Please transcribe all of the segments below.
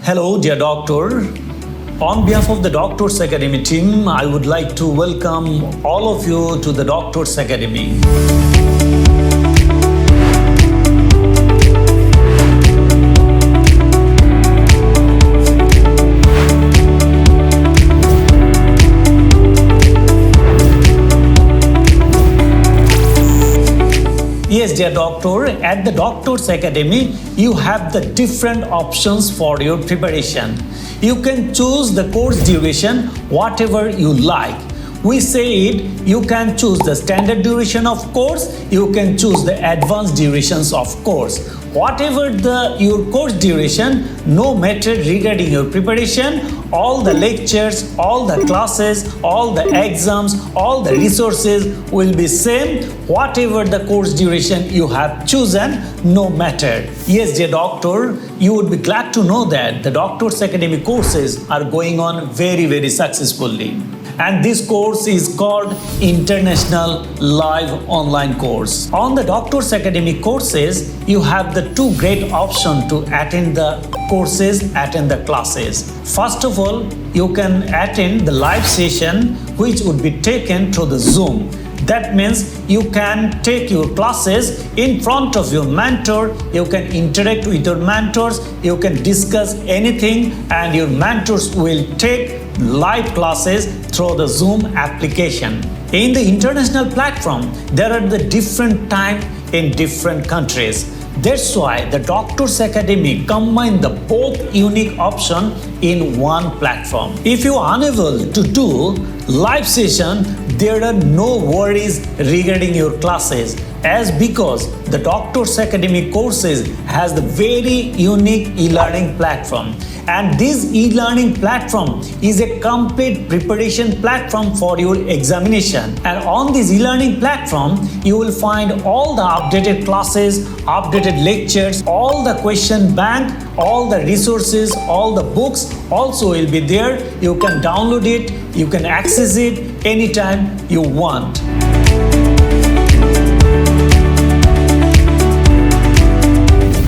Hello, dear doctor. On behalf of the Doctors Academy team, I would like to welcome all of you to the Doctors Academy. Yes, dear doctor, at the Doctors Academy, you have the different options for your preparation. You can choose the course duration, whatever you like. We say it, you can choose the standard duration of course, you can choose the advanced durations of course. Whatever your course duration, no matter regarding your preparation, all the lectures, all the classes, all the exams, all the resources will be same, whatever the course duration you have chosen, no matter. Yes, dear doctor, you would be glad to know that the Doctors Academy courses are going on very successfully. And this course is called International Live Online Course. On the Doctors Academy courses, you have the two great options to attend the courses, attend the classes. First of all, you can attend the live session which would be taken through the Zoom. That means you can take your classes in front of your mentor, you can interact with your mentors, you can discuss anything and your mentors will take live classes through the Zoom application. In the international platform, there are the different time in different countries. That's why the Doctors Academy combine the both unique option in one platform. If you are unable to do live session, there are no worries regarding your classes, as because the Doctors Academy courses has the very unique e-learning platform. And this e-learning platform is a complete preparation platform for your examination. And on this e-learning platform, you will find all the updated classes, updated lectures, all the question bank, all the resources, all the books also will be there. You can download it, you can access it anytime you want.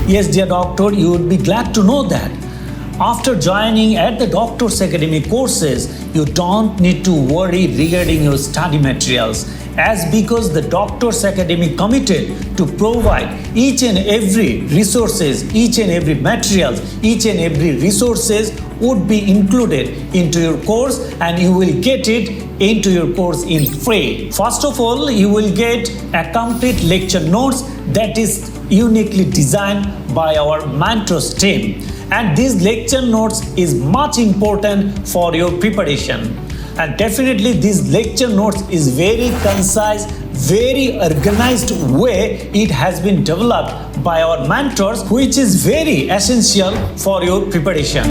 Yes, dear doctor, you would be glad to know that after joining at the Doctors Academy courses, you don't need to worry regarding your study materials, as because the Doctors Academy committed to provide each and every resources, each and every materials, each and every resources would be included into your course and you will get it into your course in free. First of all, you will get a complete lecture notes that is uniquely designed by our mentors team. And this lecture notes is much important for your preparation. And definitely this lecture notes is very concise, very organized way it has been developed by our mentors, which is very essential for your preparation.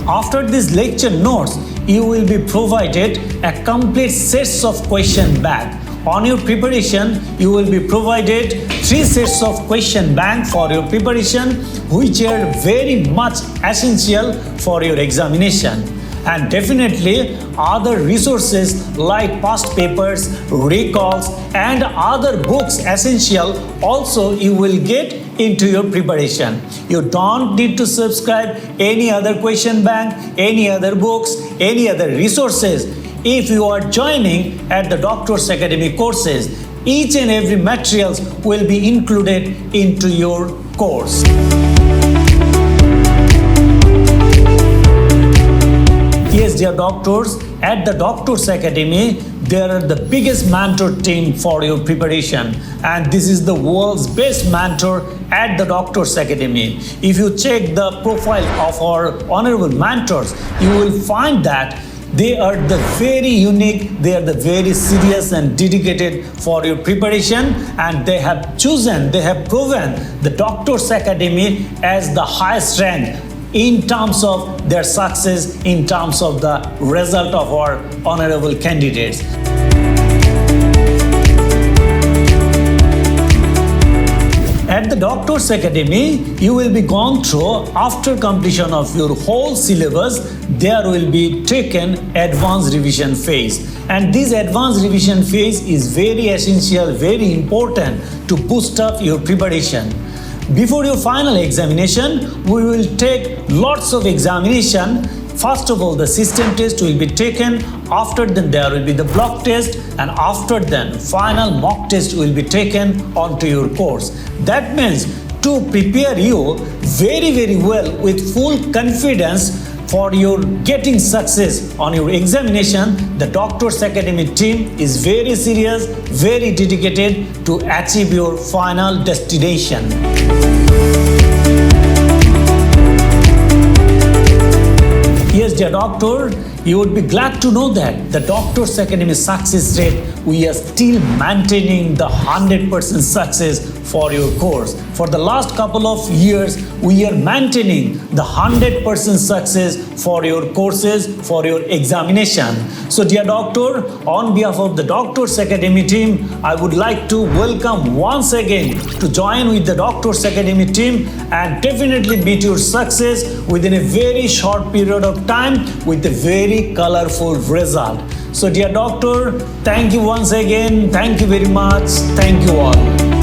After this lecture notes, you will be provided a complete sets of question bank. On your preparation, you will be provided 3 sets of question bank for your preparation, which are very much essential for your examination. And definitely other resources like past papers, recalls and other books essential also you will get into your preparation. You don't need to subscribe any other question bank, any other books, any other resources. If you are joining at the Doctors Academy courses, each and every materials will be included into your course. Yes, dear doctors, at the Doctors Academy, there are the biggest mentor team for your preparation, and this is the world's best mentor at the Doctors Academy. If you check the profile of our honorable mentors, you will find that they are the very unique, they are the very serious and dedicated for your preparation, and they have chosen, they have proven the Doctors Academy as the highest rank in terms of their success, in terms of the result of our honorable candidates. At the Doctors Academy, you will be gone through, after completion of your whole syllabus, there will be taken advanced revision phase. And this advanced revision phase is very essential, very important to boost up your preparation. Before your final examination, we will take lots of examination. First of all, the system test will be taken. After then, there will be the block test, and after then, final mock test will be taken onto your course. That means to prepare you very well with full confidence for your getting success on your examination, the Doctors Academy team is very serious, very dedicated to achieve your final destination. Yes, dear doctor, you would be glad to know that the Doctors Academy success rate, we are still maintaining the 100% success for your course. For the last couple of years, we are maintaining the 100% success for your courses, for your examination. So dear doctor, on behalf of the Doctors Academy team, I would like to welcome once again to join with the Doctors Academy team and definitely beat your success within a very short period of time with a very colorful result. So dear doctor, thank you once again. Thank you very much. Thank you all.